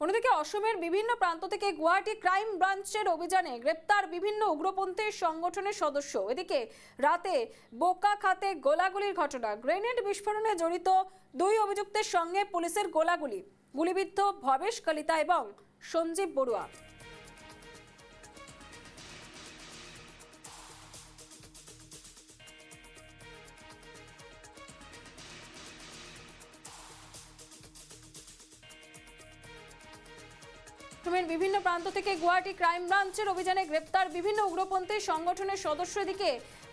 অন্যদিকে অসমের বিভিন্ন প্রান্ত থেকে গুয়াহাটি ক্রাইম ব্রাঞ্চের অভিযানে গ্রেপ্তার বিভিন্ন উগ্রপন্থী সংগঠনের সদস্য। এদিকে রাতে বোকাখাতে গোলাগুলির ঘটনা, গ্রেনেড বিস্ফোরণে জড়িত দুই অভিযুক্তের সঙ্গে পুলিশের গোলাগুলি, গুলিবিদ্ধ ভবেশ কলিতা এবং সঞ্জীব বড়ুয়া। বিভিন্ন প্রান্ত থেকে গুয়াহাটি ক্রাইম ব্রাঞ্চের অভিযানে গ্রেপ্তার বিভিন্ন উগ্রপন্থী সংগঠনের সদস্য। এদিকে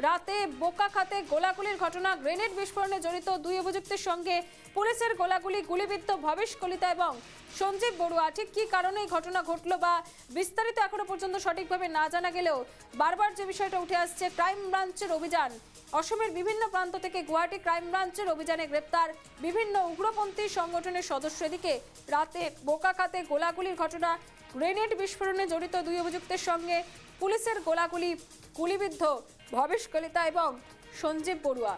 রাতে বোকাখাতে গোলাগুলির ঘটনা, গ্রেনেড বিস্ফোরণে জড়িত দুই অভিযুক্তের সঙ্গে পুলিশের গোলাগুলি, গুলিবিদ্ধ ভবেশ কলিতা এবং সঞ্জীব বড়ুয়া। ঠিক কি কারণে এই ঘটনা ঘটলো বা বিস্তারিত এখনো পর্যন্ত সঠিকভাবে না জানা গেলেও বারবার যে বিষয়টা উঠে আসছে, ক্রাইম ব্রাঞ্চের অভিযান, অসমের বিভিন্ন প্রান্ত থেকে গুয়াহাটি ক্রাইম ব্রাঞ্চের অভিযানে গ্রেপ্তার বিভিন্ন উগ্রপন্থী সংগঠনের সদস্য। এদিকে রাতে বোকাখাতে গোলাগুলির ঘটনা, গ্রেনেড বিস্ফোরণে জড়িত দুই অভিযুক্তের সঙ্গে পুলিশের গোলাগুলি, গুলিবিদ্ধ ভবেশ কলিতা এবং সঞ্জীব বড়ুয়া।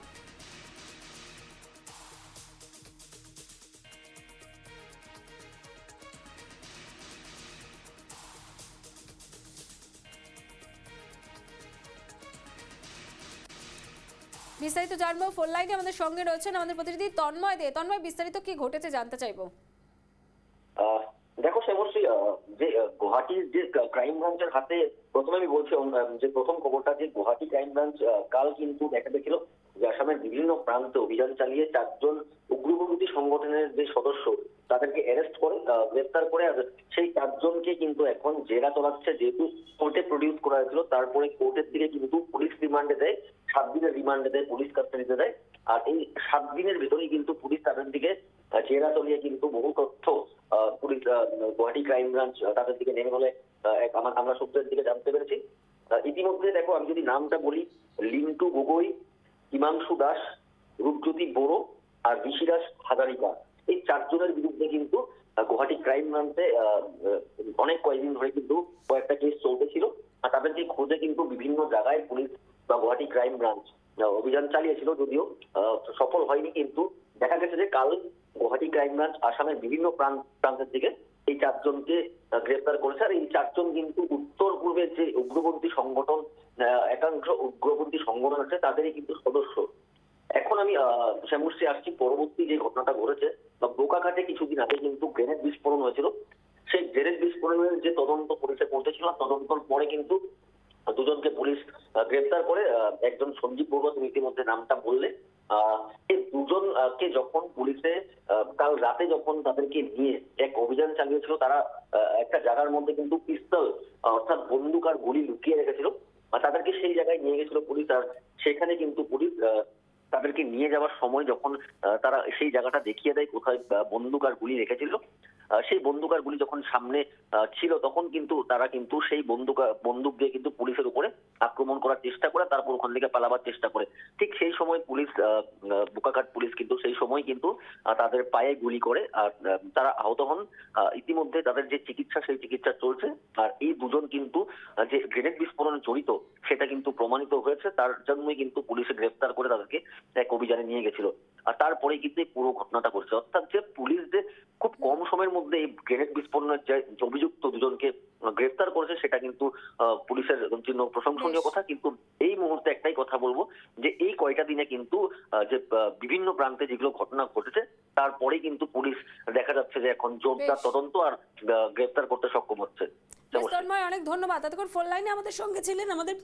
বিস্তারিত জানবো, ফোন লাইনে আমাদের সঙ্গে রয়েছেন আমাদের প্রতিনিধি তন্ময় দে। তন্ময়, বিস্তারিত কি ঘটেছে জানতে চাইবো। দেখো অবশ্যই যে গুয়াহাটির যে ক্রাইম ব্রাঞ্চের হাতে, প্রথমে আমি বলছি যে প্রথম খবরটা যে গুয়াহাটি ক্রাইম ব্রাঞ্চ কাল কিন্তু দেখা গেছিল যে আসামের বিভিন্ন প্রান্তে অভিযান চালিয়ে 4 জন উগ্রপন্থী সংগঠনের যে সদস্য তাদেরকে অ্যারেস্ট করে, গ্রেফতার করে। সেই 4 জনকে কিন্তু এখন জেরা চলাচ্ছে, যেহেতু কোর্টে প্রডিউস করা হয়েছিল। তারপরে কোর্টের দিকে কিন্তু পুলিশ রিমান্ডে দেয়, 7 দিনের রিমান্ডে দেয়, পুলিশ কাস্টাডিতে দেয়। আর এই 7 দিনের ভিতরেই কিন্তু পুলিশ তাদের দিকে জেরা চলিয়ে কিন্তু বহু তথ্য পুলিশ গুয়াহাটি ক্রাইম ব্রাঞ্চ তাদের দিকে নেমে হলে আমরা সূত্রের দিকে জানতে পেরেছি। ইতিমধ্যে দেখো, আমি যদি নামটা বলি, লিন্টু গগৈ, হিমাংশু দাস, রূপজ্যোতি বড়ো আর ঋষিরাজ হাজারিকা, এই 4 জনের বিরুদ্ধে কিন্তু গুয়াহাটি ক্রাইম ব্রাঞ্চে অনেক কয়েকদিন ধরে কিন্তু কয়েকটা কেস চলতেছিল। আর তাদেরকে খোঁজে কিন্তু বিভিন্ন জায়গায় পুলিশ বা গুয়াহাটি ক্রাইম ব্রাঞ্চ অভিযান চালিয়েছিল, যদিও সফল হয়নি। কিন্তু দেখা গেছে যে কাল গুয়াহাটি ক্রাইম ব্রাঞ্চ আসামের বিভিন্ন প্রান্তের দিকে এই 4 জনকে গ্রেফতার করেছে। আর এই 4 জন কিন্তু উত্তর পূর্বের যে উগ্রপন্থী সংগঠন, একাংশ উগ্রপন্থী সংগঠন আছে, তাদেরই কিন্তু সদস্য। এখন আমি শ্যামশ্রী আসছি পরবর্তী যে ঘটনাটা ঘটেছে। বোকাখাতে কিছুদিন আগে কিন্তু গ্রেনেড বিস্ফোরণ হয়েছিল। সেই গ্রেনেড বিস্ফোরণের যে তদন্ত পুলিশে করতেছিল, তদন্তর পরে কিন্তু 2 জনকে পুলিশ গ্রেফতার করে। একজন সঞ্জীব বড়ুয়া, তুমি ইতিমধ্যে নামটা বললে। এই 2 জনকে যখন পুলিশে কাল রাতে যখন তাদেরকে নিয়ে এক অভিযান চালিয়েছিল, তারা একটা জায়গার মধ্যে কিন্তু পিস্তল অর্থাৎ বন্দুক আর গুলি লুকিয়ে রেখেছিল। তাদেরকে সেই জায়গায় নিয়ে গেছিল পুলিশ। আর সেখানে কিন্তু পুলিশ তাদেরকে নিয়ে যাওয়ার সময় যখন তারা সেই জায়গাটা দেখিয়ে দেয় কোথায় বন্দুক আর গুলি রেখেছিল, সেই বন্দুক আর গুলি যখন সামনে ছিল, তখন কিন্তু তারা কিন্তু সেই বন্দুক দিয়ে কিন্তু পুলিশের উপরে আক্রমণ করার চেষ্টা করে, তারপর ওখান থেকে পালাবার চেষ্টা করে। ঠিক সেই সময় পুলিশ, বোকাখাট পুলিশ কিন্তু সেই সময় কিন্তু তাদের পায়ে গুলি করে, আর তারা আহত হন। ইতিমধ্যে তাদের যে চিকিৎসা, সেই চিকিৎসা চলছে। আর এই 2 জন কিন্তু যে গ্রেনেড বিস্ফোরণে জড়িত সেটা কিন্তু প্রমাণিত হয়েছে। তার জন্যই কিন্তু পুলিশে গ্রেফতার করে তাদেরকে এক অভিযানে নিয়ে গেছিল। আর তারপরে কিন্তু এই পুরো ঘটনাটা ঘটছে। অর্থাৎ যে পুলিশ যে খুব কম সময়ের মধ্যে এই গ্রেনেড বিস্ফোরণের যে অভিযুক্ত 2 জনকে গ্রেফতার করেছে, সেটা কিন্তু পুলিশের জন্য প্রশংসনীয় কথা। কিন্তু এই মুহূর্তে একটাই কথা বলবো যে এই কয়টা দিনে কিন্তু যে বিভিন্ন প্রান্তে যেগুলো ঘটনা ঘটেছে, তারপরে কিন্তু পুলিশ দেখা যাচ্ছে যে এখন জোরদার তদন্ত আর গ্রেফতার করতে সক্ষম হচ্ছে। অনেক ধন্যবাদ। এতক্ষণ ফোন লাইনে আমাদের সঙ্গে ছিলেন আমাদের